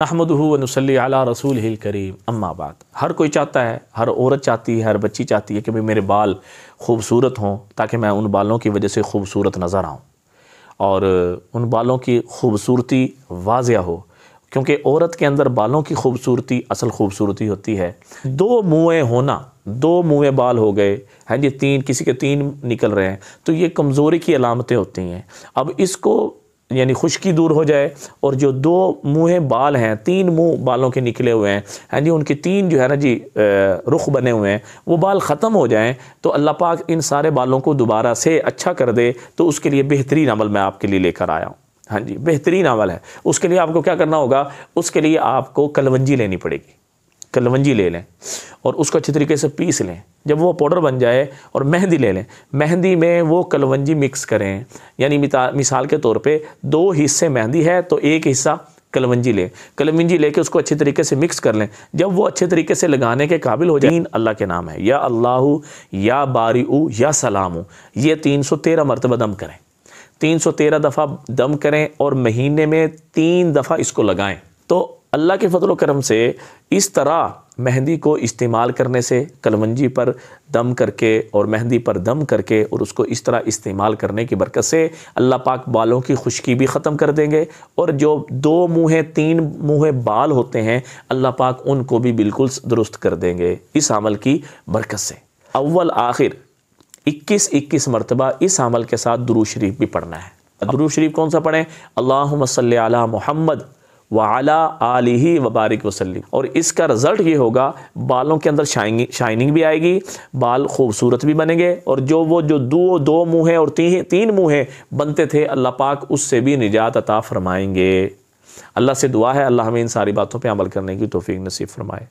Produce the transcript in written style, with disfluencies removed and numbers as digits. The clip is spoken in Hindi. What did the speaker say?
नहमदुहु व नुसल्ली अला रसूलिहिल करीम अम्मा बाद। हर कोई चाहता है, हर औरत चाहती है, हर बच्ची चाहती है कि भाई मेरे बाल खूबसूरत हों ताकि मैं उन बालों की वजह से खूबसूरत नज़र आऊँ और उन बालों की खूबसूरती वाज़िया हो, क्योंकि औरत के अंदर बालों की खूबसूरती असल खूबसूरती होती है। दो मुँहें होना, दो मुँहे बाल हो गए हैं जी, तीन, किसी के तीन निकल रहे हैं, तो ये कमज़ोरी की अलामतें होती हैं। अब इसको यानी खुश्की दूर हो जाए और जो दो मुँहे बाल हैं, तीन मुँह बालों के निकले हुए हैं, हाँ जी, उनके तीन जो है ना जी रुख बने हुए हैं, वो बाल ख़त्म हो जाएं तो अल्लाह पाक इन सारे बालों को दोबारा से अच्छा कर दे। तो उसके लिए बेहतरीन अमल मैं आपके लिए लेकर आया हूँ। हाँ जी, बेहतरीन अमल है। उसके लिए आपको क्या करना होगा, उसके लिए आपको कलवंजी लेनी पड़ेगी। कलवंजी ले लें और उसको अच्छी तरीके से पीस लें। जब वो पाउडर बन जाए और मेहंदी ले लें, मेहंदी में वो कलवंजी मिक्स करें। यानी मिसाल के तौर पे दो हिस्से मेहंदी है तो एक हिस्सा कलवंजी लें। कलवंजी लेके उसको अच्छे तरीके से मिक्स कर लें। जब वो अच्छे तरीके से लगाने के काबिल हो जाए, 3 अल्लाह के नाम है, या अल्लाहु, या बारिउ, या सलामु, ये 313 मरतबा दम करें। 313 दफ़ा दम करें और महीने में 3 दफ़ा इसको लगाएं। तो अल्लाह के फजल करम से इस तरह मेहंदी को इस्तेमाल करने से, कलवंजी पर दम करके और मेहंदी पर दम करके और उसको इस तरह इस्तेमाल करने की बरकत से अल्लाह पाक बालों की खुश्की भी ख़त्म कर देंगे और जो दो मुँहे तीन मुँहे बाल होते हैं अल्लाह पाक उनको भी बिल्कुल दुरुस्त कर देंगे इस अमल की बरकत से। अव्वल आखिर 21 मरतबा इस अमल के साथ दुरूद शरीफ भी पढ़ना है। दुरूद शरीफ कौन सा पढ़ें? अल्लाहुम्मा सल्ली अला मुहम्मद व अला आलिही व बारिक वसल्लिम। और इसका रिज़ल्ट ये होगा, बालों के अंदर शाइनिंग भी आएगी, बाल खूबसूरत भी बनेंगे और जो दो मुँह और तीन मुँह बनते थे अल्लाह पाक उससे भी निजात अता फरमाएंगे। अल्लाह से दुआ है अल्लाह हमें इन सारी बातों पे अमल करने की तौफीक नसीब फरमाए।